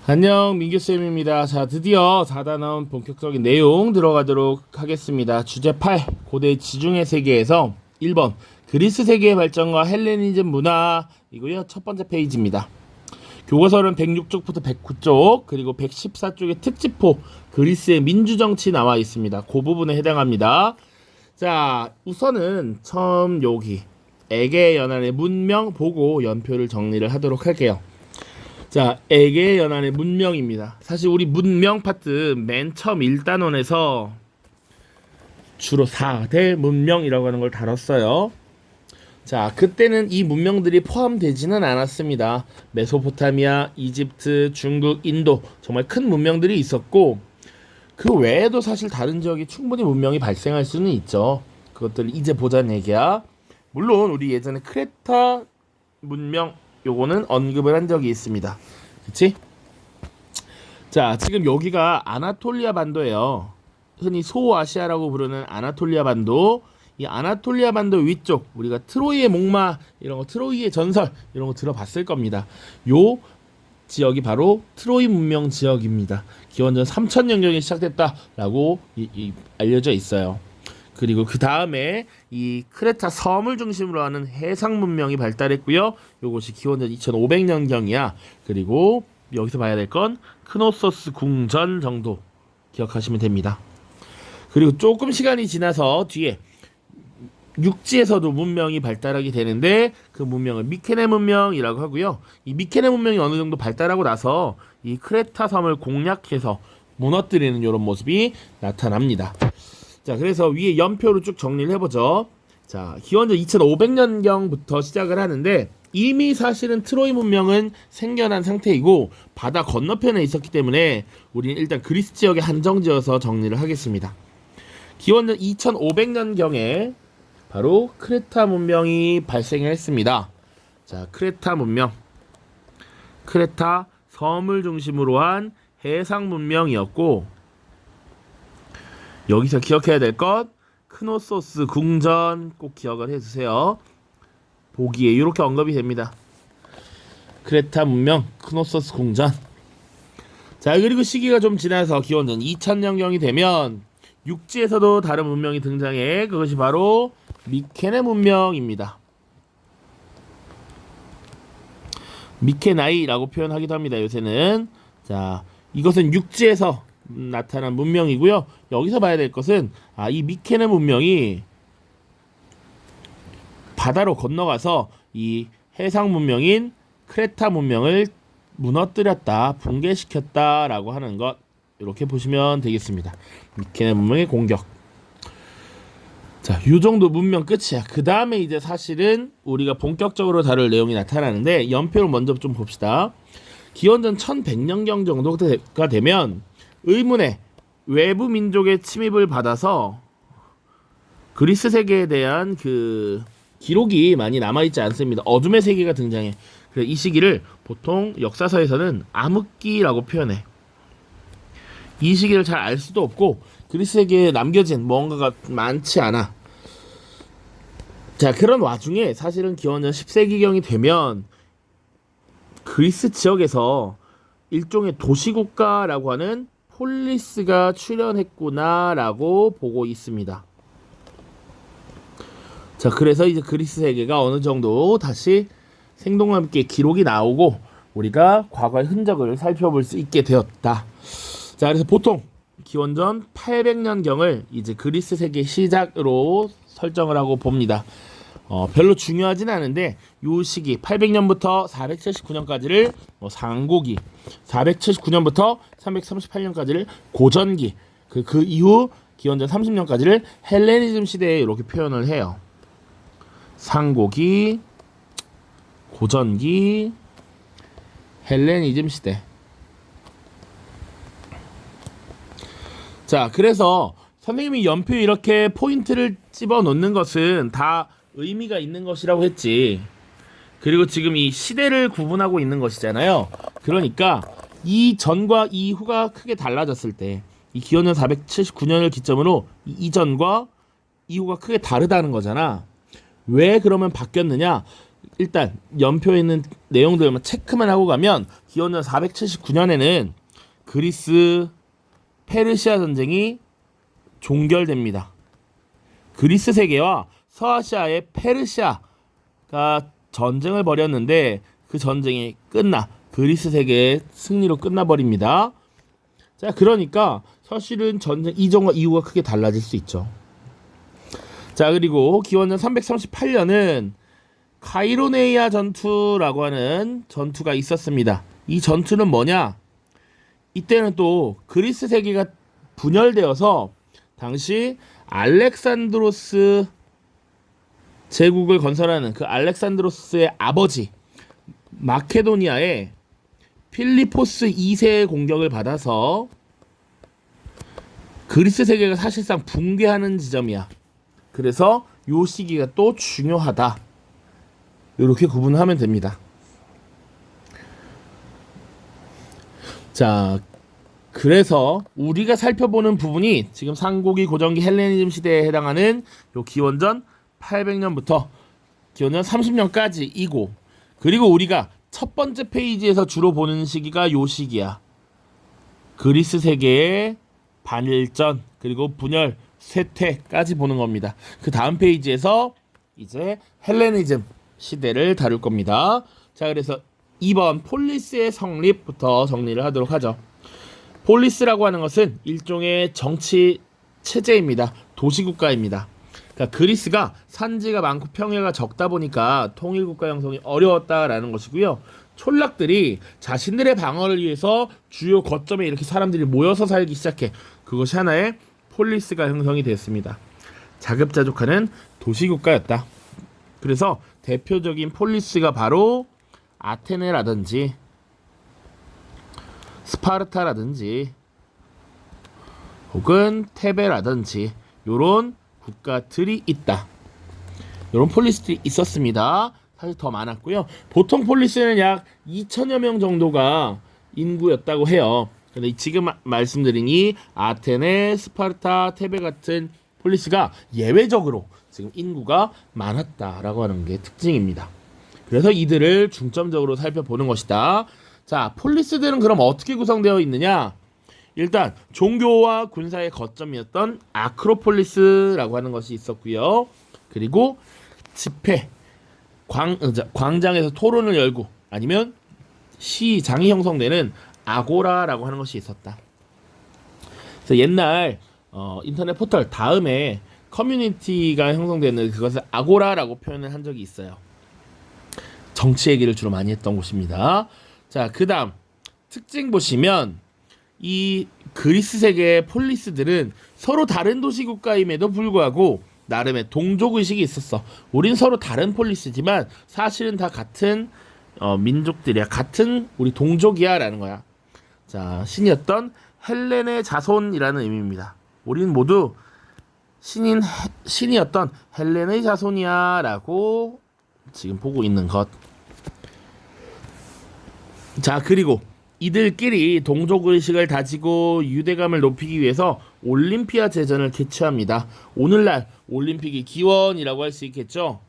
안녕, 민규쌤입니다. 자, 드디어 4단원 본격적인 내용 들어가도록 하겠습니다. 주제 8, 고대 지중해 세계에서 1번, 그리스 세계의 발전과 헬레니즘 문화 이고요. 첫 번째 페이지입니다. 교과서는 106쪽부터 109쪽, 그리고 114쪽의 특집호, 그리스의 민주정치 나와 있습니다. 그 부분에 해당합니다. 자, 우선은 처음 여기, 에게 연안의 문명 보고 연표를 정리를 하도록 할게요. 자, 에게 연안의 문명입니다. 사실 우리 문명 파트 맨 처음 1단원에서 주로 4대 문명이라고 하는 걸 다뤘어요. 자, 그때는 이 문명들이 포함되지는 않았습니다. 메소포타미아, 이집트, 중국, 인도 정말 큰 문명들이 있었고 그 외에도 사실 다른 지역에 충분히 문명이 발생할 수는 있죠. 그것들을 이제 보자는 얘기야. 물론 우리 예전에 크레타 문명 요거는 언급을 한 적이 있습니다. 그치? 자, 지금 여기가 아나톨리아 반도예요. 흔히 소아시아라고 부르는 아나톨리아 반도. 이 아나톨리아 반도 위쪽 우리가 트로이의 목마 이런 거, 트로이의 전설 이런 거 들어봤을 겁니다. 요 지역이 바로 트로이 문명 지역입니다. 기원전 3000년경에 시작됐다라고 알려져 있어요. 그리고 그 다음에 이 크레타 섬을 중심으로 하는 해상 문명이 발달했고요. 요것이 기원전 2500년경이야. 그리고 여기서 봐야 될 건 크노소스 궁전 정도 기억하시면 됩니다. 그리고 조금 시간이 지나서 뒤에 육지에서도 문명이 발달하게 되는데 그 문명을 미케네 문명이라고 하고요. 이 미케네 문명이 어느 정도 발달하고 나서 이 크레타 섬을 공략해서 무너뜨리는 이런 모습이 나타납니다. 자, 그래서 위에 연표로 쭉 정리를 해보죠. 자, 기원전 2500년경부터 시작을 하는데 이미 사실은 트로이 문명은 생겨난 상태이고 바다 건너편에 있었기 때문에 우리는 일단 그리스 지역에 한정지어서 정리를 하겠습니다. 기원전 2500년경에 바로 크레타 문명이 발생했습니다. 자, 크레타 문명. 크레타 섬을 중심으로 한 해상 문명이었고 여기서 기억해야 될 것 크노소스 궁전 꼭 기억을 해주세요. 보기에 이렇게 언급이 됩니다. 크레타 문명 크노소스 궁전. 자, 그리고 시기가 좀 지나서 기원전 2000년경이 되면 육지에서도 다른 문명이 등장해. 그것이 바로 미케네 문명입니다. 미케나이라고 표현하기도 합니다. 요새는. 자, 이것은 육지에서 나타난 문명이고요. 여기서 봐야 될 것은 이 미케네 문명이 바다로 건너가서 이 해상 문명인 크레타 문명을 무너뜨렸다, 붕괴시켰다라고 하는 것 이렇게 보시면 되겠습니다. 미케네 문명의 공격. 자, 요 정도 문명 끝이야. 그 다음에 이제 사실은 우리가 본격적으로 다룰 내용이 나타나는데 연표를 먼저 좀 봅시다. 기원전 1100년경 정도가 되면 의문의 외부 민족의 침입을 받아서 그리스 세계에 대한 그 기록이 많이 남아있지 않습니다. 어둠의 세계가 등장해. 그래서 이 시기를 보통 역사서에서는 암흑기라고 표현해. 이 시기를 잘 알 수도 없고 그리스 세계에 남겨진 뭔가가 많지 않아. 자, 그런 와중에 사실은 기원전 10세기경이 되면 그리스 지역에서 일종의 도시국가라고 하는 폴리스가 출현했구나라고 보고 있습니다. 자, 그래서 이제 그리스 세계가 어느 정도 다시 생동감 있게 기록이 나오고 우리가 과거의 흔적을 살펴볼 수 있게 되었다. 자, 그래서 보통 기원전 800년경을 이제 그리스 세계 시작으로 설정을 하고 봅니다. 별로 중요하진 않은데 요 시기 800년부터 479년까지를 상고기, 479년부터 338년까지를 고전기, 그 이후 기원전 30년까지를 헬레니즘 시대에 이렇게 표현을 해요. 상고기, 고전기, 헬레니즘 시대. 자, 그래서 선생님이 연표에 이렇게 포인트를 집어넣는 것은 다 의미가 있는 것이라고 했지. 그리고 지금 이 시대를 구분하고 있는 것이잖아요. 그러니까 이 전과 이후가 크게 달라졌을 때 이 기원전 479년을 기점으로 이전과 이후가 크게 다르다는 거잖아. 왜 그러면 바뀌었느냐? 일단 연표에 있는 내용들만 체크만 하고 가면 기원전 479년에는 그리스 페르시아 전쟁이 종결됩니다. 그리스 세계와 서아시아의 페르시아가 전쟁을 벌였는데 그 전쟁이 그리스 세계의 승리로 끝나버립니다. 자, 그러니까 사실은 전쟁 이전과 이후가 크게 달라질 수 있죠. 자, 그리고 기원전 338년은 카이로네이아 전투라고 하는 전투가 있었습니다. 이 전투는 뭐냐? 이때는 또 그리스 세계가 분열되어서 당시 알렉산드로스 제국을 건설하는 그 알렉산드로스의 아버지 마케도니아의 필리포스 2세의 공격을 받아서 그리스 세계가 사실상 붕괴하는 지점이야. 그래서 요 시기가 또 중요하다. 이렇게 구분하면 됩니다. 자, 그래서 우리가 살펴보는 부분이 지금 상고기 고전기 헬레니즘 시대에 해당하는 요 기원전 800년부터 기원전 30년까지이고, 그리고 우리가 첫 번째 페이지에서 주로 보는 시기가 요 시기야. 그리스 세계의 반일전 그리고 분열 쇠퇴까지 보는 겁니다. 그 다음 페이지에서 이제 헬레니즘 시대를 다룰 겁니다. 자, 그래서 2번 폴리스의 성립부터 정리를 하도록 하죠. 폴리스라고 하는 것은 일종의 정치 체제입니다. 도시국가입니다. 그러니까 그리스가 산지가 많고 평야가 적다 보니까 통일국가 형성이 어려웠다라는 것이고요. 촌락들이 자신들의 방어를 위해서 주요 거점에 이렇게 사람들이 모여서 살기 시작해. 그것이 하나의 폴리스가 형성이 됐습니다. 자급자족하는 도시국가였다. 그래서 대표적인 폴리스가 바로 아테네라든지 스파르타라든지 혹은 테베라든지 요런 국가들이 있다. 요런 폴리스들이 있었습니다. 사실 더 많았고요. 보통 폴리스는 약 2천여 명 정도가 인구였다고 해요. 근데 지금 말씀드린 이 아테네, 스파르타, 테베 같은 폴리스가 예외적으로 지금 인구가 많았다라고 하는 게 특징입니다. 그래서 이들을 중점적으로 살펴보는 것이다. 자, 폴리스들은 그럼 어떻게 구성되어 있느냐? 일단 종교와 군사의 거점이었던 아크로폴리스라고 하는 것이 있었고요. 그리고 집회, 광장에서 토론을 열고 아니면 시장이 형성되는 아고라라고 하는 것이 있었다. 그래서 옛날 인터넷 포털 다음에 커뮤니티가 형성되는 그것을 아고라라고 표현을 한 적이 있어요. 정치 얘기를 주로 많이 했던 곳입니다. 자, 그 다음 특징 보시면 이 그리스 세계의 폴리스들은 서로 다른 도시국가임에도 불구하고 나름의 동족의식이 있었어. 우린 서로 다른 폴리스지만 사실은 다 같은 민족들이야. 같은 우리 동족이야 라는 거야. 자, 신이었던 헬렌의 자손이라는 의미입니다. 우린 모두 신이었던 헬렌의 자손이야 라고 지금 보고 있는 것. 자, 그리고 이들끼리 동족의식을 다지고 유대감을 높이기 위해서 올림피아 제전을 개최합니다. 오늘날 올림픽이 기원이라고 할 수 있겠죠?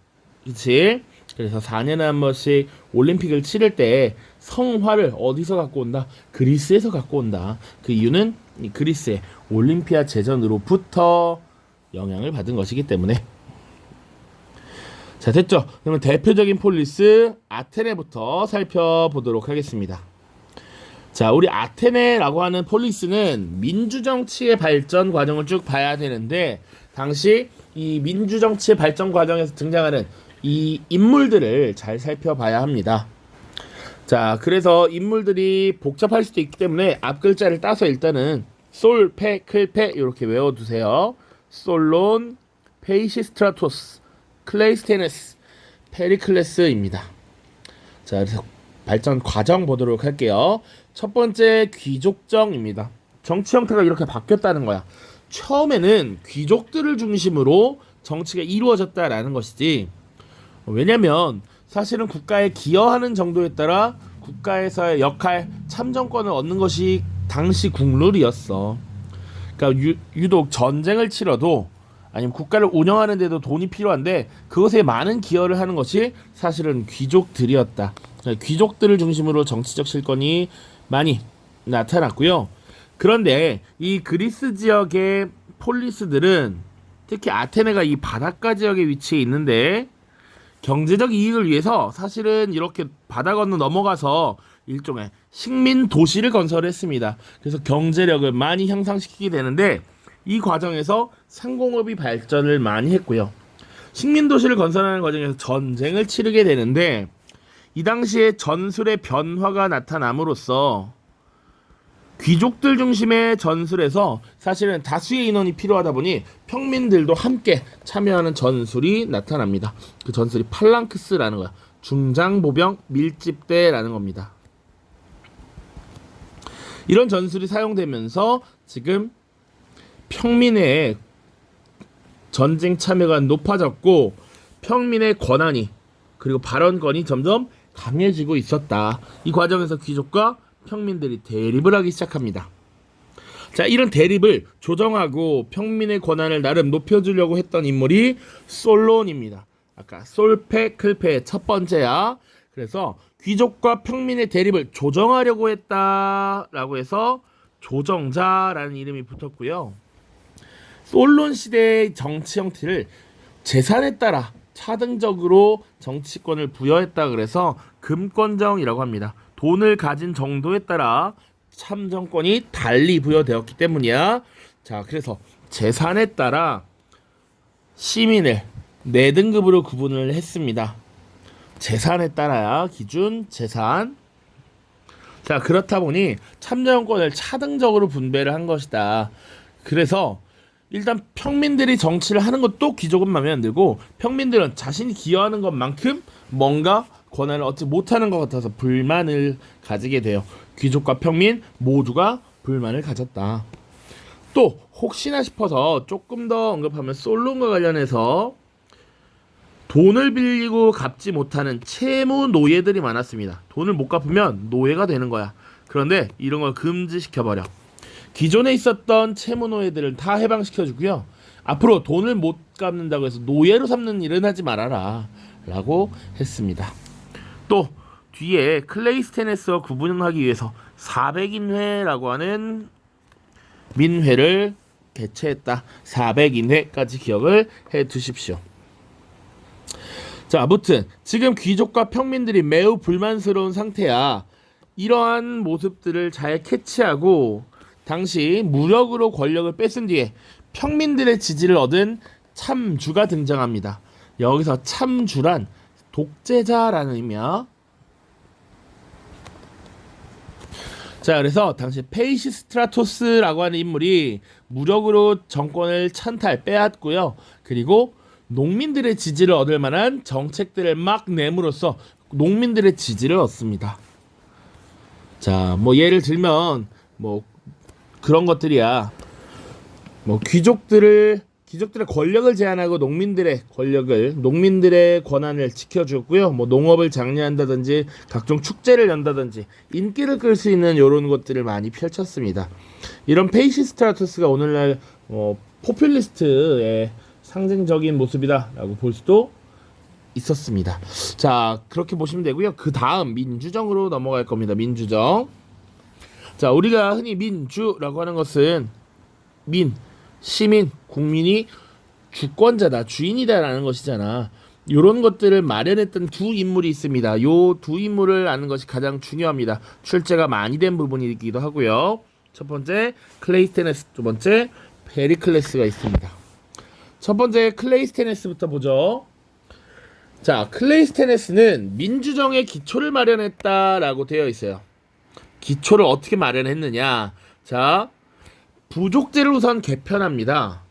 그치? 그래서 4년에 한 번씩 올림픽을 치를 때 성화를 어디서 갖고 온다? 그리스에서 갖고 온다. 그 이유는 이 그리스의 올림피아 제전으로부터 영향을 받은 것이기 때문에. 자, 됐죠? 그러면 대표적인 폴리스 아테네부터 살펴보도록 하겠습니다. 자, 우리 아테네라고 하는 폴리스는 민주정치의 발전 과정을 쭉 봐야 되는데, 당시 이 민주정치의 발전 과정에서 등장하는 이 인물들을 잘 살펴봐야 합니다. 자, 그래서 인물들이 복잡할 수도 있기 때문에 앞 글자를 따서 일단은 솔, 페, 클페 이렇게 외워두세요. 솔론, 페이시스트라토스, 클레이스테네스, 페리클레스입니다. 자, 그래서 발전 과정 보도록 할게요. 첫 번째 귀족정입니다. 정치 형태가 이렇게 바뀌었다는 거야. 처음에는 귀족들을 중심으로 정치가 이루어졌다라는 것이지. 왜냐면 사실은 국가에 기여하는 정도에 따라 국가에서의 역할, 참정권을 얻는 것이 당시 국룰이었어. 그러니까 유독 전쟁을 치러도 아니면 국가를 운영하는 데도 돈이 필요한데 그것에 많은 기여를 하는 것이 사실은 귀족들이었다. 귀족들을 중심으로 정치적 실권이 많이 나타났고요. 그런데 이 그리스 지역의 폴리스들은 특히 아테네가 이 바닷가 지역에 위치해 있는데 경제적 이익을 위해서 사실은 이렇게 바다 건너 넘어가서 일종의 식민 도시를 건설했습니다. 그래서 경제력을 많이 향상시키게 되는데 이 과정에서 상공업이 발전을 많이 했고요. 식민 도시를 건설하는 과정에서 전쟁을 치르게 되는데 이 당시에 전술의 변화가 나타남으로써 귀족들 중심의 전술에서 사실은 다수의 인원이 필요하다 보니 평민들도 함께 참여하는 전술이 나타납니다. 그 전술이 팔랑크스라는 거야. 중장보병 밀집대라는 겁니다. 이런 전술이 사용되면서 지금 평민의 전쟁 참여가 높아졌고 평민의 권한이 그리고 발언권이 점점 강해지고 있었다. 이 과정에서 귀족과 평민들이 대립을 하기 시작합니다. 자, 이런 대립을 조정하고 평민의 권한을 나름 높여주려고 했던 인물이 솔론입니다. 아까 솔페, 클페의 첫 번째야. 그래서 귀족과 평민의 대립을 조정하려고 했다라고 해서 조정자라는 이름이 붙었고요. 솔론 시대의 정치 형태를 재산에 따라 차등적으로 정치권을 부여했다 그래서 금권정이라고 합니다. 돈을 가진 정도에 따라 참정권이 달리 부여되었기 때문이야. 자, 그래서 재산에 따라 시민을 4등급으로 구분을 했습니다. 재산에 따라야 기준 재산. 자, 그렇다 보니 참정권을 차등적으로 분배를 한 것이다. 그래서 일단 평민들이 정치를 하는 것도 귀족은 마음에 안 들고 평민들은 자신이 기여하는 것만큼 뭔가 권한을 얻지 못하는 것 같아서 불만을 가지게 돼요. 귀족과 평민 모두가 불만을 가졌다. 또 혹시나 싶어서 조금 더 언급하면 솔론과 관련해서 돈을 빌리고 갚지 못하는 채무 노예들이 많았습니다. 돈을 못 갚으면 노예가 되는 거야. 그런데 이런 걸 금지시켜버려. 기존에 있었던 채무 노예들을 다 해방시켜주고요. 앞으로 돈을 못 갚는다고 해서 노예로 삼는 일은 하지 말아라 라고 했습니다. 또 뒤에 클레이스테네스와 구분하기 위해서 400인회라고 하는 민회를 개최했다. 400인회까지 기억을 해 두십시오. 자, 아무튼 지금 귀족과 평민들이 매우 불만스러운 상태야. 이러한 모습들을 잘 캐치하고 당시 무력으로 권력을 뺏은 뒤에 평민들의 지지를 얻은 참주가 등장합니다. 여기서 참주란 독재자라는 의미야. 자, 그래서 당시 페이시스트라토스라고 하는 인물이 무력으로 정권을 빼앗고요. 그리고 농민들의 지지를 얻을 만한 정책들을 막 내므로써 농민들의 지지를 얻습니다. 자, 뭐 예를 들면 뭐 그런 것들이야. 뭐 귀족들의 권력을 제한하고 농민들의 권한을 지켜주었고요. 뭐 농업을 장려한다든지 각종 축제를 연다든지 인기를 끌 수 있는 이런 것들을 많이 펼쳤습니다. 이런 페이시스트라토스가 오늘날 포퓰리스트의 상징적인 모습이다라고 볼 수도 있었습니다. 자, 그렇게 보시면 되고요. 그 다음 민주정으로 넘어갈 겁니다. 민주정. 자, 우리가 흔히 민주라고 하는 것은 시민, 국민이 주권자다, 주인이다라는 것이잖아. 이런 것들을 마련했던 두 인물이 있습니다. 요 두 인물을 아는 것이 가장 중요합니다. 출제가 많이 된 부분이기도 하고요. 첫 번째 클레이스테네스, 두 번째 페리클레스가 있습니다. 첫 번째 클레이스테네스부터 보죠. 자, 클레이스테네스는 민주정의 기초를 마련했다라고 되어 있어요. 기초를 어떻게 마련했느냐? 자, 부족제를 우선 개편합니다.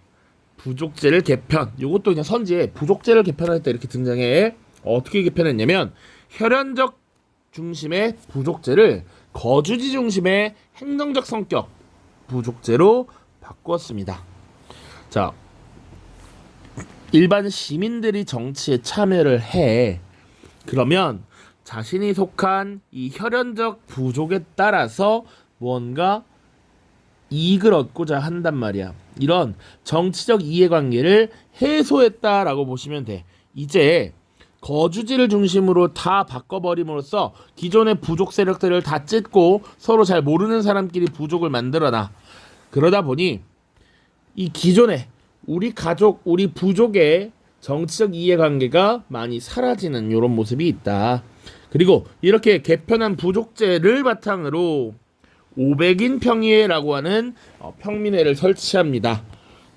부족제를 개편. 이것도 그냥 선지에 부족제를 개편했다 이렇게 등장해. 어떻게 개편했냐면 혈연적 중심의 부족제를 거주지 중심의 행정적 성격 부족제로 바꾸었습니다. 자, 일반 시민들이 정치에 참여를 해. 그러면 자신이 속한 이 혈연적 부족에 따라서 무언가 이익을 얻고자 한단 말이야. 이런 정치적 이해관계를 해소했다라고 보시면 돼. 이제 거주지를 중심으로 다 바꿔버림으로써 기존의 부족 세력들을 다 찢고 서로 잘 모르는 사람끼리 부족을 만들어놔. 그러다 보니 이 기존의 우리 가족, 우리 부족의 정치적 이해관계가 많이 사라지는 이런 모습이 있다. 그리고 이렇게 개편한 부족제를 바탕으로 500인 평의회라고 하는 평민회를 설치합니다.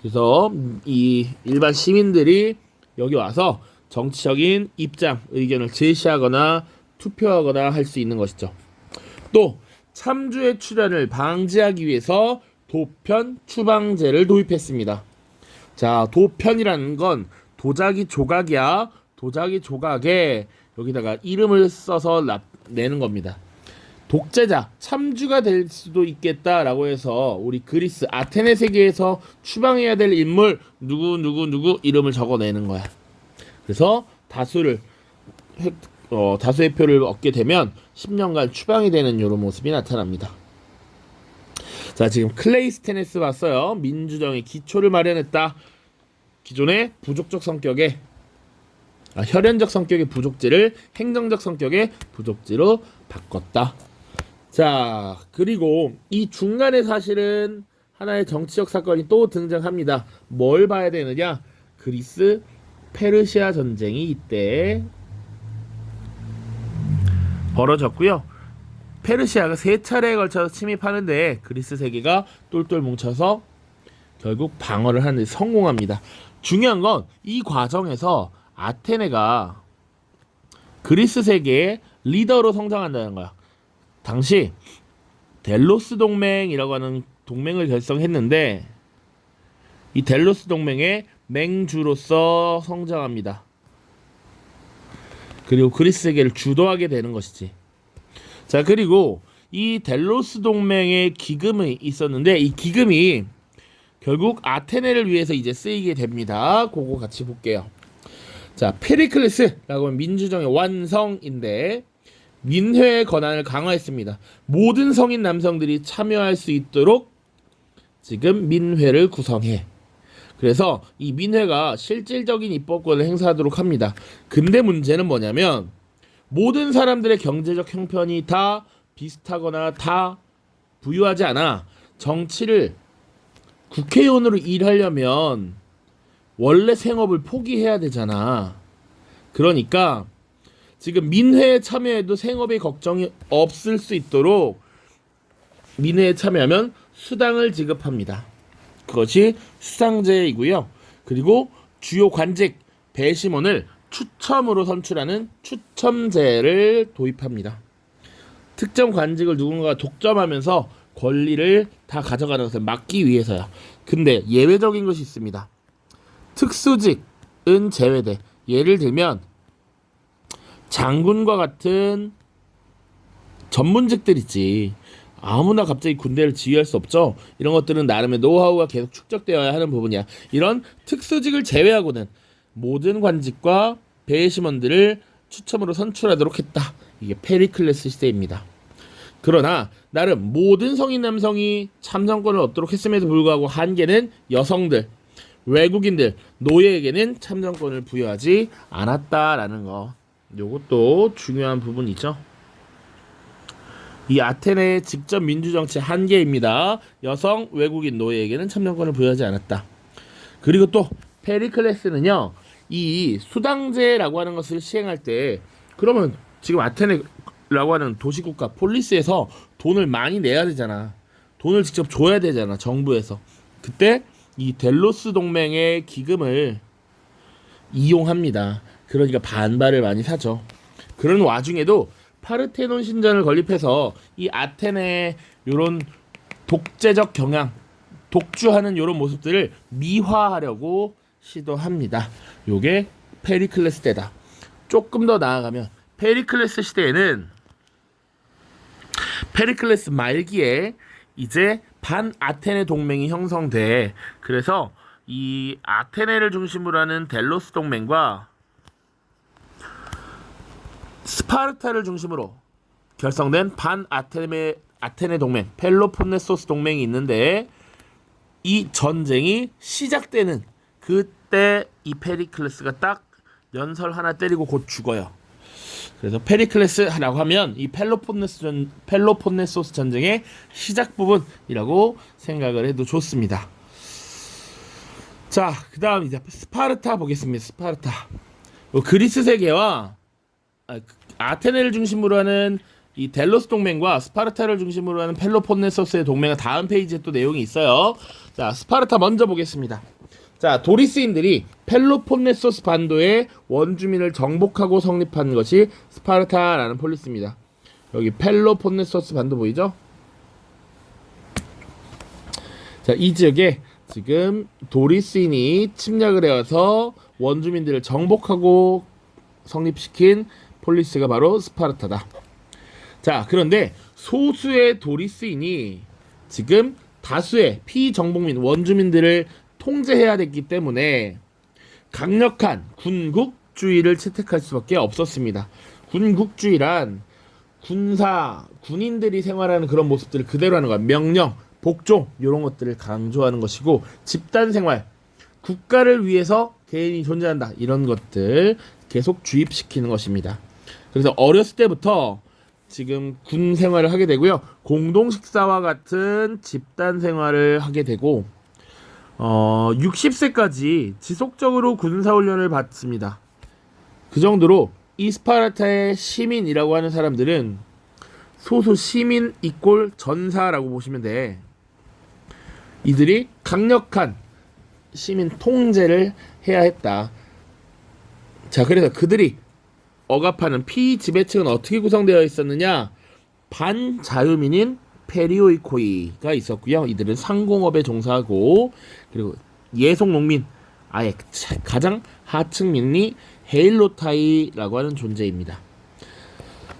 그래서 이 일반 시민들이 여기 와서 정치적인 입장, 의견을 제시하거나 투표하거나 할 수 있는 것이죠. 또 참주의 출현을 방지하기 위해서 도편 추방제를 도입했습니다. 자, 도편이라는 건 도자기 조각이야. 도자기 조각에 여기다가 이름을 써서 내는 겁니다. 독재자, 참주가 될 수도 있겠다라고 해서 우리 그리스 아테네 세계에서 추방해야 될 인물 누구 이름을 적어내는 거야. 그래서 다수의 표를 얻게 되면 10년간 추방이 되는 이런 모습이 나타납니다. 자, 지금 클레이스테네스 봤어요. 민주정의 기초를 마련했다. 기존의 부족적 성격의 혈연적 성격의 부족제를 행정적 성격의 부족제로 바꿨다. 자, 그리고 이 중간에 사실은 하나의 정치적 사건이 또 등장합니다. 뭘 봐야 되느냐? 그리스 페르시아 전쟁이 이때 벌어졌고요. 페르시아가 3차례에 걸쳐서 침입하는데 그리스 세계가 똘똘 뭉쳐서 결국 방어를 하는 데 성공합니다. 중요한 건 이 과정에서 아테네가 그리스 세계의 리더로 성장한다는 거야. 당시 델로스 동맹이라고 하는 동맹을 결성했는데 이 델로스 동맹의 맹주로서 성장합니다. 그리고 그리스 세계를 주도하게 되는 것이지. 자, 그리고 이 델로스 동맹의 기금이 있었는데 이 기금이 결국 아테네를 위해서 이제 쓰이게 됩니다. 그거 같이 볼게요. 자, 페리클레스라고 하면 민주정의 완성인데 민회의 권한을 강화했습니다. 모든 성인 남성들이 참여할 수 있도록 지금 민회를 구성해. 그래서 이 민회가 실질적인 입법권을 행사하도록 합니다. 근데 문제는 뭐냐면 모든 사람들의 경제적 형편이 다 비슷하거나 다 부유하지 않아. 정치를 국회의원으로 일하려면 원래 생업을 포기해야 되잖아. 그러니까 지금 민회에 참여해도 생업의 걱정이 없을 수 있도록 민회에 참여하면 수당을 지급합니다. 그것이 수상제이고요. 그리고 주요 관직, 배심원을 추첨으로 선출하는 추첨제를 도입합니다. 특정 관직을 누군가가 독점하면서 권리를 다 가져가는 것을 막기 위해서요. 근데 예외적인 것이 있습니다. 특수직은 제외돼. 예를 들면 장군과 같은 전문직들 있지. 아무나 갑자기 군대를 지휘할 수 없죠. 이런 것들은 나름의 노하우가 계속 축적되어야 하는 부분이야. 이런 특수직을 제외하고는 모든 관직과 배심원들을 추첨으로 선출하도록 했다. 이게 페리클레스 시대입니다. 그러나 나름 모든 성인 남성이 참정권을 얻도록 했음에도 불구하고 한계는 여성들, 외국인들, 노예에게는 참정권을 부여하지 않았다라는 거. 요것도 중요한 부분이죠. 이 아테네의 직접 민주정치 한계입니다. 여성, 외국인, 노예에게는 참정권을 부여하지 않았다. 그리고 또 페리클레스는요, 이 수당제라고 하는 것을 시행할 때 그러면 지금 아테네라고 하는 도시국가 폴리스에서 돈을 많이 내야 되잖아. 돈을 직접 줘야 되잖아, 정부에서. 그때 이 델로스 동맹의 기금을 이용합니다. 그러니까 반발을 많이 사죠. 그런 와중에도 파르테논 신전을 건립해서 이 아테네의 이런 독재적 경향, 독주하는 이런 모습들을 미화하려고 시도합니다. 요게 페리클레스 때다. 조금 더 나아가면 페리클레스 시대에는 페리클레스 말기에 이제 반아테네 동맹이 형성돼. 그래서 이 아테네를 중심으로 하는 델로스 동맹과 스파르타를 중심으로 결성된 반아테네 아테네 동맹, 펠로폰네소스 동맹이 있는데 이 전쟁이 시작되는 그때 이 페리클레스가 딱 연설 하나 때리고 곧 죽어요. 그래서 페리클레스라고 하면 이 펠로폰네소스 전쟁의 시작 부분이라고 생각을 해도 좋습니다. 자, 그 다음 이제 스파르타 보겠습니다. 스파르타. 그리스 세계와 아테네를 중심으로 하는 이 델로스 동맹과 스파르타를 중심으로 하는 펠로폰네소스의 동맹은 다음 페이지에 또 내용이 있어요. 자, 스파르타 먼저 보겠습니다. 자, 도리스인들이 펠로폰네소스 반도의 원주민을 정복하고 성립한 것이 스파르타라는 폴리스입니다. 여기 펠로폰네소스 반도 보이죠? 자, 이 지역에 지금 도리스인이 침략을 해와서 원주민들을 정복하고 성립시킨 폴리스가 바로 스파르타다. 자, 그런데 소수의 도리스인이 지금 다수의 피정복민 원주민들을 통제해야 됐기 때문에 강력한 군국주의를 채택할 수밖에 없었습니다. 군국주의란 군인들이 생활하는 그런 모습들을 그대로 하는 거야. 명령, 복종 이런 것들을 강조하는 것이고, 집단 생활, 국가를 위해서 개인이 존재한다 이런 것들 계속 주입시키는 것입니다. 그래서 어렸을 때부터 지금 군 생활을 하게 되고요. 공동 식사와 같은 집단 생활을 하게 되고 60세까지 지속적으로 군사훈련을 받습니다. 그 정도로 이 스파르타의 시민이라고 하는 사람들은 소수 시민 이꼴 전사라고 보시면 돼. 이들이 강력한 시민 통제를 해야 했다. 자, 그래서 그들이 억압하는 피지배층은 어떻게 구성되어 있었느냐? 반자유민인 페리오이코이가 있었고요. 이들은 상공업에 종사하고, 그리고 예속농민, 아예 가장 하층민이 헤일로타이라고 하는 존재입니다.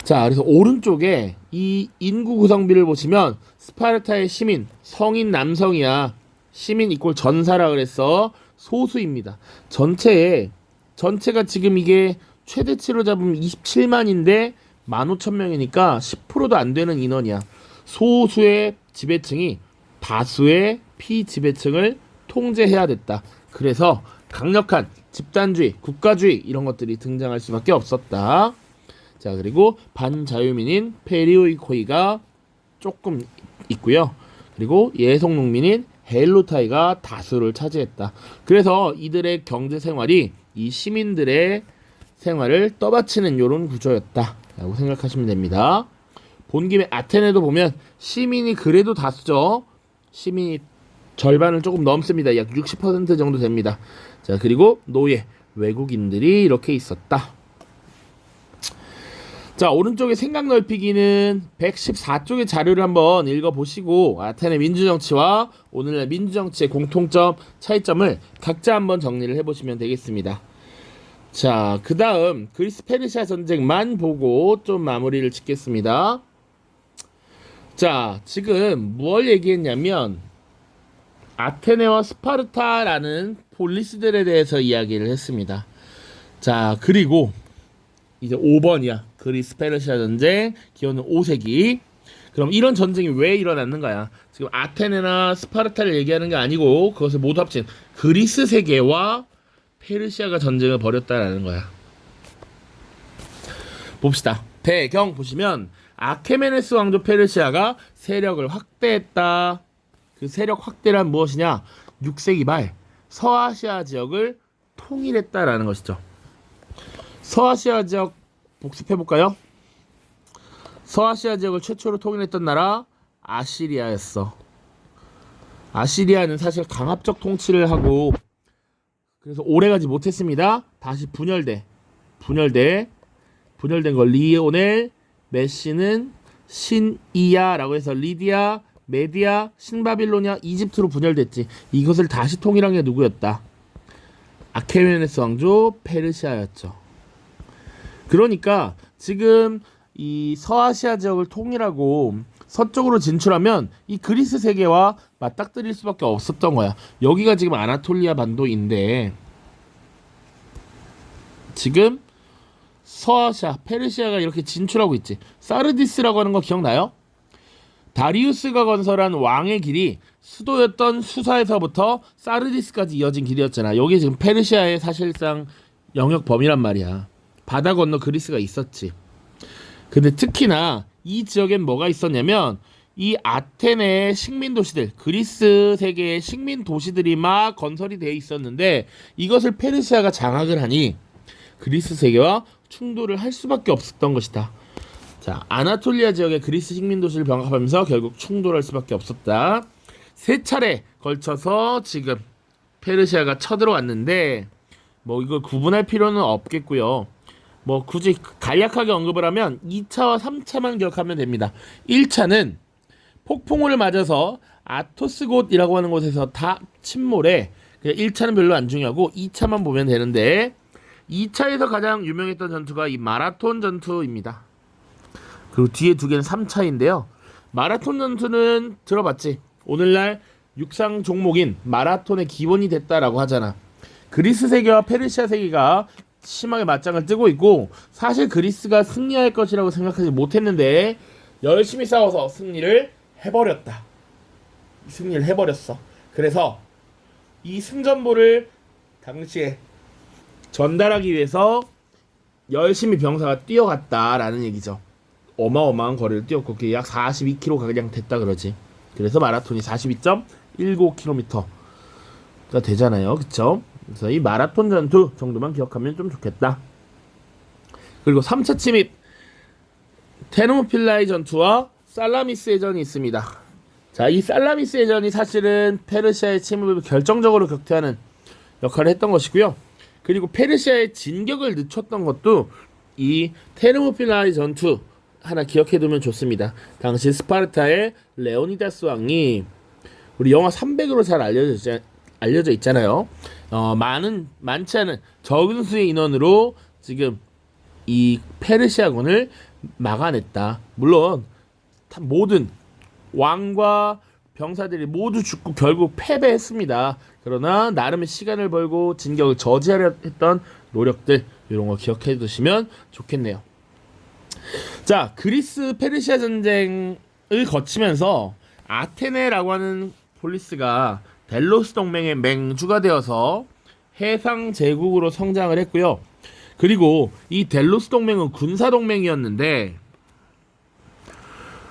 자, 그래서 오른쪽에 이 인구 구성비를 보시면 스파르타의 시민, 성인 남성이야. 시민 이꼴 전사라 그래서 소수입니다. 전체가 지금 이게 최대치로 잡으면 27만인데 15,000명이니까 10%도 안 되는 인원이야. 소수의 지배층이 다수의 피지배층을 통제해야 됐다. 그래서 강력한 집단주의, 국가주의 이런 것들이 등장할 수밖에 없었다. 자, 그리고 반자유민인 페리오이코이가 조금 있고요. 그리고 예속농민인 헤일로타이가 다수를 차지했다. 그래서 이들의 경제 생활이 이 시민들의 생활을 떠받치는 이런 구조였다 라고 생각하시면 됩니다. 본 김에 아테네도 보면 시민이 그래도 다수죠. 시민이 절반을 조금 넘습니다. 약 60% 정도 됩니다. 자, 그리고 노예, 외국인들이 이렇게 있었다. 자, 오른쪽에 생각 넓히기는 114쪽의 자료를 한번 읽어보시고 아테네 민주정치와 오늘날 민주정치의 공통점, 차이점을 각자 한번 정리를 해보시면 되겠습니다. 자, 그 다음 그리스 페르시아 전쟁만 보고 좀 마무리를 짓겠습니다. 자, 지금 무엇 얘기했냐면 아테네와 스파르타라는 폴리스들에 대해서 이야기를 했습니다. 자, 그리고 이제 5번이야. 그리스 페르시아 전쟁, 기원은 5세기. 그럼 이런 전쟁이 왜 일어났는가야? 지금 아테네나 스파르타를 얘기하는 게 아니고 그것을 모두 합친 그리스 세계와 페르시아가 전쟁을 벌였다라는 거야. 봅시다. 배경 보시면 아케메네스 왕조 페르시아가 세력을 확대했다. 그 세력 확대란 무엇이냐? 6세기 말 서아시아 지역을 통일했다라는 것이죠. 서아시아 지역 복습해볼까요? 서아시아 지역을 최초로 통일했던 나라 아시리아였어. 아시리아는 사실 강압적 통치를 하고 그래서 오래가지 못했습니다. 다시 분열된 걸 리오넬 메시는 신이야라고 해서 리디아, 메디아, 신바빌로니아, 이집트로 분열됐지. 이것을 다시 통일한 게 누구였다? 아케메네스 왕조 페르시아였죠. 그러니까 지금 이 서아시아 지역을 통일하고 서쪽으로 진출하면 이 그리스 세계와 맞닥뜨릴 수밖에 없었던 거야. 여기가 지금 아나톨리아 반도인데 지금 서아시아, 페르시아가 이렇게 진출하고 있지. 사르디스라고 하는 거 기억나요? 다리우스가 건설한 왕의 길이 수도였던 수사에서부터 사르디스까지 이어진 길이었잖아. 여기 지금 페르시아의 사실상 영역 범위란 말이야. 바다 건너 그리스가 있었지. 근데 특히나 이 지역엔 뭐가 있었냐면 이 아테네의 식민 도시들, 그리스 세계의 식민 도시들이 막 건설이 되어 있었는데 이것을 페르시아가 장악을 하니 그리스 세계와 충돌을 할 수밖에 없었던 것이다. 자, 아나톨리아 지역의 그리스 식민 도시를 병합하면서 결국 충돌할 수밖에 없었다. 세 차례 걸쳐서 지금 페르시아가 쳐들어왔는데 뭐 이걸 구분할 필요는 없겠고요. 뭐 굳이 간략하게 언급을 하면 2차와 3차만 기억하면 됩니다. 1차는 폭풍우를 맞아서 아토스곳이라고 하는 곳에서 다 침몰해. 1차는 별로 안 중요하고 2차만 보면 되는데 2차에서 가장 유명했던 전투가 이 마라톤 전투입니다. 그리고 뒤에 두 개는 3차인데요. 마라톤 전투는 들어봤지? 오늘날 육상 종목인 마라톤의 기본이 됐다라고 하잖아. 그리스 세계와 페르시아 세계가 심하게 맞짱을 뜨고 있고 사실 그리스가 승리할 것이라고 생각하지 못했는데 열심히 싸워서 승리를 해버렸어. 그래서 이 승전보를 당시에 전달하기 위해서 열심히 병사가 뛰어갔다라는 얘기죠. 어마어마한 거리를 뛰었고 그게 약 42km 가량 됐다 그러지. 그래서 마라톤이 42.19km가 되잖아요. 그쵸? 그래서 이 마라톤 전투 정도만 기억하면 좀 좋겠다. 그리고 3차 침입 테르모필라이 전투와 살라미스 해전이 있습니다. 자, 이 살라미스 해전이 사실은 페르시아의 침입을 결정적으로 격퇴하는 역할을 했던 것이고요. 그리고 페르시아의 진격을 늦췄던 것도 이 테르모필라이 전투 하나 기억해두면 좋습니다. 당시 스파르타의 레오니다스 왕이 우리 영화 300으로 잘 알려져 있잖아요. 많지 않은 적은 수의 인원으로 지금 이 페르시아군을 막아냈다. 물론 모든 왕과 병사들이 모두 죽고 결국 패배했습니다. 그러나 나름의 시간을 벌고 진격을 저지하려 했던 노력들 이런 거 기억해 두시면 좋겠네요. 자, 그리스 페르시아 전쟁을 거치면서 아테네라고 하는 폴리스가 델로스 동맹의 맹주가 되어서 해상 제국으로 성장을 했고요. 그리고 이 델로스 동맹은 군사 동맹이었는데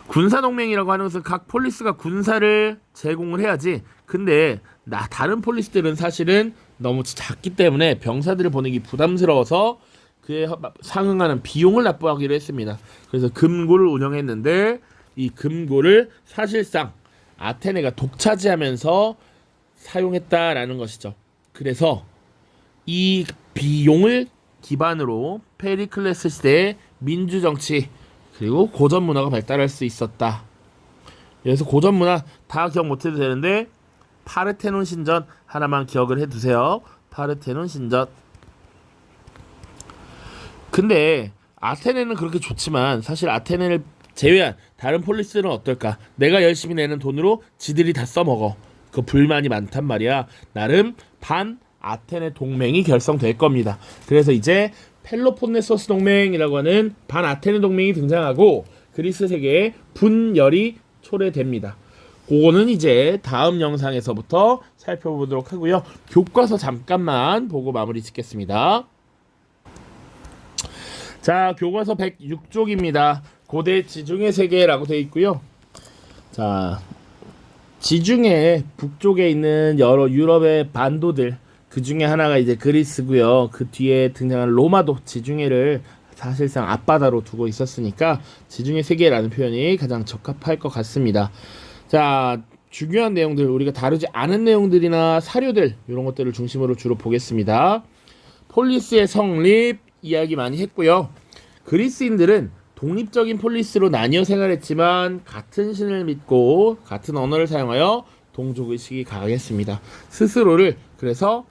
군사 동맹이라고 하는 것은 각 폴리스가 군사를 제공을 해야지. 근데 다른 폴리스들은 사실은 너무 작기 때문에 병사들을 보내기 부담스러워서 그에 상응하는 비용을 납부하기로 했습니다. 그래서 금고를 운영했는데 이 금고를 사실상 아테네가 독차지하면서 사용했다라는 것이죠. 그래서 이 비용을 기반으로 페리클레스 시대의 민주정치 그리고 고전문화가 발달할 수 있었다. 그래서 고전문화 다 기억 못해도 되는데 파르테논 신전 하나만 기억을 해두세요. 파르테논 신전. 근데 아테네는 그렇게 좋지만 사실 아테네를 제외한 다른 폴리스는 어떨까? 내가 열심히 내는 돈으로 지들이 다 써먹어. 그 불만이 많단 말이야. 나름 반 아테네 동맹이 결성될 겁니다. 그래서 이제 펠로폰네소스 동맹이라고 하는 반 아테네 동맹이 등장하고 그리스 세계에 분열이 초래됩니다. 그거는 이제 다음 영상에서부터 살펴보도록 하고요. 교과서 잠깐만 보고 마무리 짓겠습니다. 자, 교과서 106쪽입니다. 고대 지중해 세계라고 되어 있고요. 자, 지중해 북쪽에 있는 여러 유럽의 반도들 그 중에 하나가 이제 그리스고요. 그 뒤에 등장한 로마도 지중해를 사실상 앞바다로 두고 있었으니까 지중해 세계라는 표현이 가장 적합할 것 같습니다. 자, 중요한 내용들 우리가 다루지 않은 내용들이나 사료들 이런 것들을 중심으로 주로 보겠습니다. 폴리스의 성립 이야기 많이 했고요. 그리스인들은 독립적인 폴리스로 나뉘어 생활했지만 같은 신을 믿고 같은 언어를 사용하여 동족의식이 강했습니다. 스스로를 그래서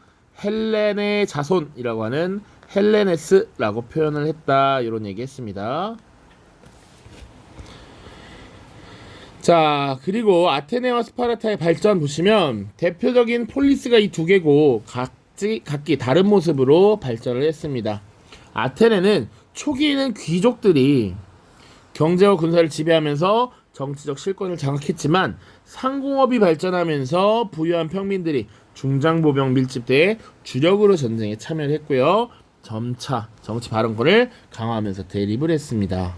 헬렌의 자손이라고 하는 헬레네스라고 표현을 했다. 이런 얘기 했습니다. 자, 그리고 아테네와 스파르타의 발전 보시면 대표적인 폴리스가 이 두 개고 각기 다른 모습으로 발전을 했습니다. 아테네는 초기에는 귀족들이 경제와 군사를 지배하면서 정치적 실권을 장악했지만 상공업이 발전하면서 부유한 평민들이 중장보병 밀집대에 주력으로 전쟁에 참여를 했고요. 점차 정치 발언권을 강화하면서 대립을 했습니다.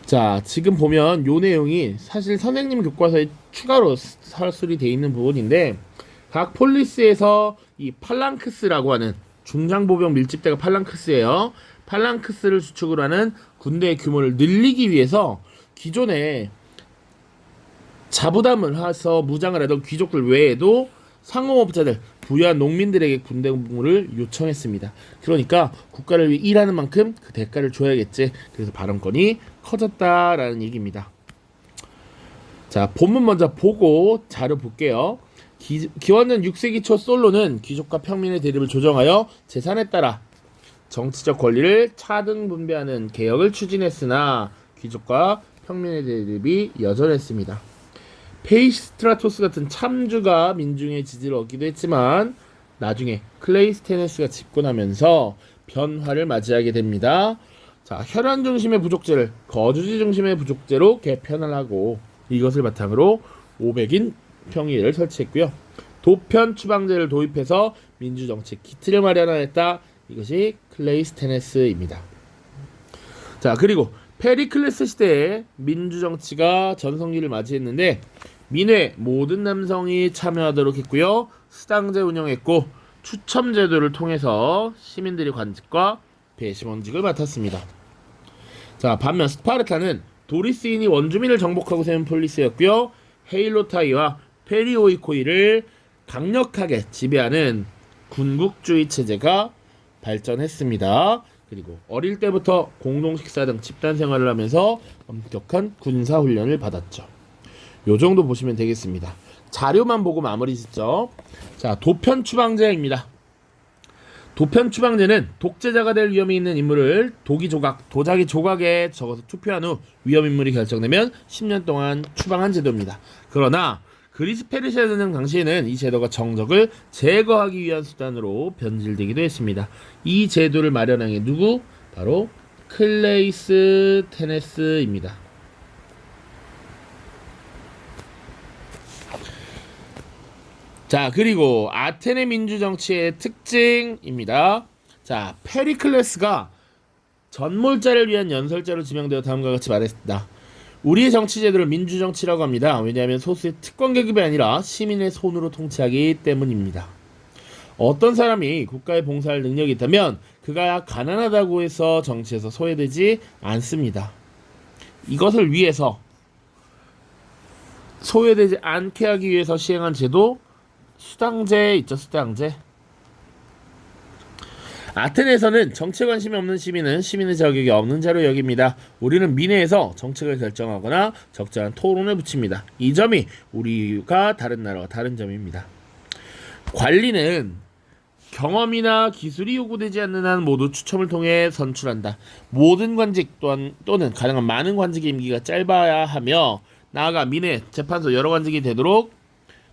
자, 지금 보면 요 내용이 사실 선생님 교과서에 추가로 서술이 되어 있는 부분인데 각 폴리스에서 이 팔랑크스라고 하는 중장보병 밀집대가 팔랑크스예요. 팔랑크스를 주축으로 하는 군대의 규모를 늘리기 위해서 기존에 자부담을 해서 무장을 하던 귀족들 외에도 상공업자들, 부유한 농민들에게 군대 복무를 요청했습니다. 그러니까 국가를 위해 일하는 만큼 그 대가를 줘야겠지. 그래서 발언권이 커졌다라는 얘기입니다. 자, 본문 먼저 보고 자료 볼게요. 기원전 6세기 초 솔로는 귀족과 평민의 대립을 조정하여 재산에 따라 정치적 권리를 차등 분배하는 개혁을 추진했으나 귀족과 평민의 대립이 여전했습니다. 페이스트라토스 같은 참주가 민중의 지지를 얻기도 했지만 나중에 클레이스테네스가 집권하면서 변화를 맞이하게 됩니다. 자, 혈안 중심의 부족제를 거주지 중심의 부족제로 개편을 하고 이것을 바탕으로 500인 평의회를 설치했고요. 도편 추방제를 도입해서 민주정치 기틀을 마련하였다. 이것이 클레이스테네스입니다. 자, 그리고 페리클레스 시대에 민주정치가 전성기를 맞이했는데 민회 모든 남성이 참여하도록 했고요. 수당제 운영했고 추첨제도를 통해서 시민들이 관직과 배심원직을 맡았습니다. 자, 반면 스파르타는 도리스인이 원주민을 정복하고 세운 폴리스였고요. 헤일로타이와 페리오이코이를 강력하게 지배하는 군국주의 체제가 발전했습니다. 그리고 어릴 때부터 공동 식사 등 집단 생활을 하면서 엄격한 군사 훈련을 받았죠. 요 정도 보시면 되겠습니다. 자료만 보고 마무리 짓죠. 자, 도편 추방제입니다. 도편 추방제는 독재자가 될 위험이 있는 인물을 도자기 조각에 적어서 투표한 후 위험 인물이 결정되면 10년 동안 추방한 제도입니다. 그러나 그리스 페르시아 전쟁 당시에는 이 제도가 정적을 제거하기 위한 수단으로 변질되기도 했습니다. 이 제도를 마련한 게 누구? 바로 클레이스테네스입니다. 자, 그리고 아테네 민주정치의 특징입니다. 자, 페리클레스가 전몰자를 위한 연설자로 지명되어 다음과 같이 말했습니다. 우리의 정치제도를 민주정치라고 합니다. 왜냐하면 소수의 특권계급이 아니라 시민의 손으로 통치하기 때문입니다. 어떤 사람이 국가에 봉사할 능력이 있다면 그가 가난하다고 해서 정치에서 소외되지 않습니다. 이것을 위해서 소외되지 않게 하기 위해서 시행한 제도 수당제 있죠. 수당제. 아테네에서는 정치에 관심이 없는 시민은 시민의 자격이 없는 자로 여깁니다. 우리는 민회에서 정책을 결정하거나 적절한 토론을 붙입니다. 이 점이 우리가 다른 나라와 다른 점입니다. 관리는 경험이나 기술이 요구되지 않는 한 모두 추첨을 통해 선출한다. 모든 관직 또는 가능한 많은 관직의 임기가 짧아야 하며 나아가 민회, 재판소 여러 관직이 되도록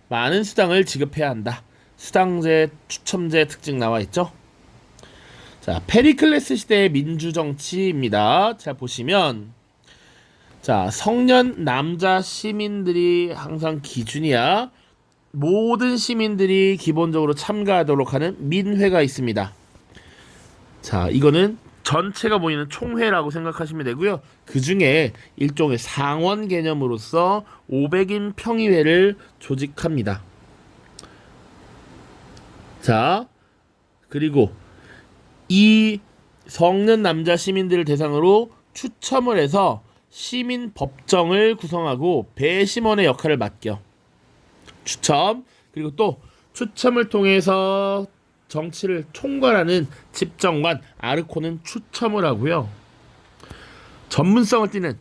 많은 수당을 지급해야 한다. 수당제, 추첨제 특징 나와 있죠? 자, 페리클레스 시대의 민주정치입니다. 자, 보시면 자, 성년 남자 시민들이 항상 기준이야. 모든 시민들이 기본적으로 참가하도록 하는 민회가 있습니다. 자, 이거는 전체가 보이는 총회라고 생각하시면 되고요. 그 중에 일종의 상원 개념으로서 500인 평의회를 조직합니다. 자, 그리고 이 성년 남자 시민들을 대상으로 추첨을 해서 시민 법정을 구성하고 배심원의 역할을 맡겨. 추첨, 그리고 또 추첨을 통해서 정치를 총괄하는 집정관 아르코는 추첨을 하고요. 전문성을 띠는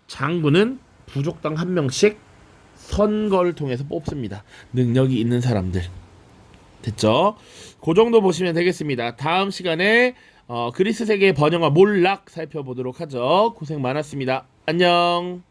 장군은 부족당 한 명씩 선거를 통해서 뽑습니다. 능력이 있는 사람들. 됐죠? 그 정도 보시면 되겠습니다. 다음 시간에 그리스 세계의 번영과 몰락 살펴보도록 하죠. 고생 많았습니다. 안녕.